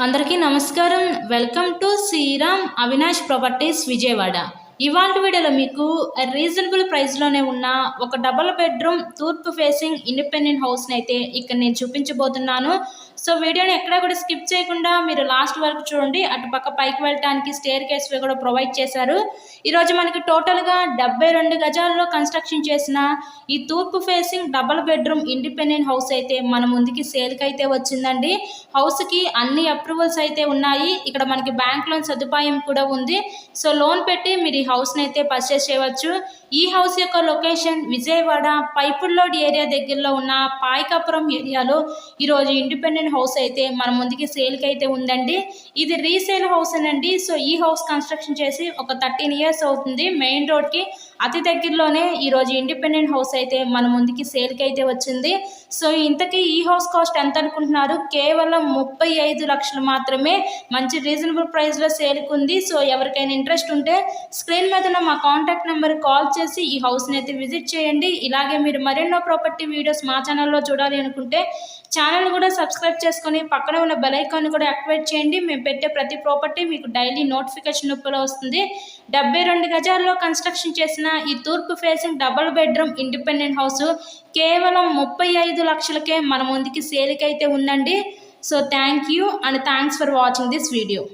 అందరికీ నమస్కారం. Welcome to Sriram Avinash properties Vijayawada. ఇవాళ వీడియోలో మీకు రీజనబుల్ ప్రైస్లోనే ఉన్న ఒక డబుల్ బెడ్రూమ్ తూర్పు ఫేసింగ్ ఇండిపెండెంట్ హౌస్ని అయితే ఇక్కడ నేను చూపించబోతున్నాను. సో వీడియోని ఎక్కడా కూడా స్కిప్ చేయకుండా మీరు లాస్ట్ వరకు చూడండి. అటు పక్క పైకి వెళ్ళటానికి స్టేర్ కేస్ కూడా ప్రొవైడ్ చేశారు. ఈరోజు మనకి టోటల్గా 72 గజాల్లో కన్స్ట్రక్షన్ చేసిన ఈ తూర్పు facing double bedroom independent house అయితే మన ముందుకి సేల్కి అయితే వచ్చిందండి. హౌస్కి అన్ని అప్రూవల్స్ అయితే ఉన్నాయి. ఇక్కడ మనకి బ్యాంక్ లోన్ సదుపాయం కూడా ఉంది. సో లోన్ పెట్టి మీరు ఈ హౌస్ని అయితే పర్చేస్ చేయవచ్చు. ఈ హౌస్ యొక్క లొకేషన్ విజయవాడ పైపుల్లోడ్ ఏరియా దగ్గరలో ఉన్న పాయకాపురం ఏరియాలో ఈరోజు ఇండిపెండెంట్ హౌస్ అయితే మన ముందుకి సేల్కి అయితే ఉందండి. ఇది రీసేల్ హౌస్ అండి. సో ఈ హౌస్ కన్స్ట్రక్షన్ చేసి ఒక 13 years అవుతుంది. మెయిన్ రోడ్కి అతి దగ్గరలోనే ఈరోజు ఇండిపెండెంట్ హౌస్ అయితే మన ముందుకి సేల్కి అయితే వచ్చింది. సో ఇంతకీ ఈ హౌస్ కాస్ట్ ఎంత అనుకుంటున్నారు? కేవలం 35 లక్షలు మాత్రమే. మంచి రీజనబుల్ ప్రైస్లో సేల్కి ఉంది. సో ఎవరికైనా ఇంట్రెస్ట్ ఉంటే స్క్రీన్ మీద మా కాంటాక్ట్ నెంబర్ కాల్ చేసి ఈ హౌస్ని అయితే విజిట్ చేయండి. ఇలాగే మీరు మరెన్నో ప్రాపర్టీ వీడియోస్ మా ఛానల్లో చూడాలి అనుకుంటే ఛానల్ కూడా సబ్స్క్రైబ్ చేసుకొని పక్కనే ఉన్న బెల్ ఐకాన్ కూడా యాక్టివేట్ చేయండి. మేము పెట్టే ప్రతి ప్రాపర్టీ మీకు డైలీ నోటిఫికేషన్ రూపంలో వస్తుంది. 72 గజాల్లో కన్స్ట్రక్షన్ చేసిన ఈ తూర్పు facing double bedroom independent house కేవలం 35 లక్షలకే మన ముందుకి సేల్కి అయితే ఉందండి. So thank you and thanks for watching this video.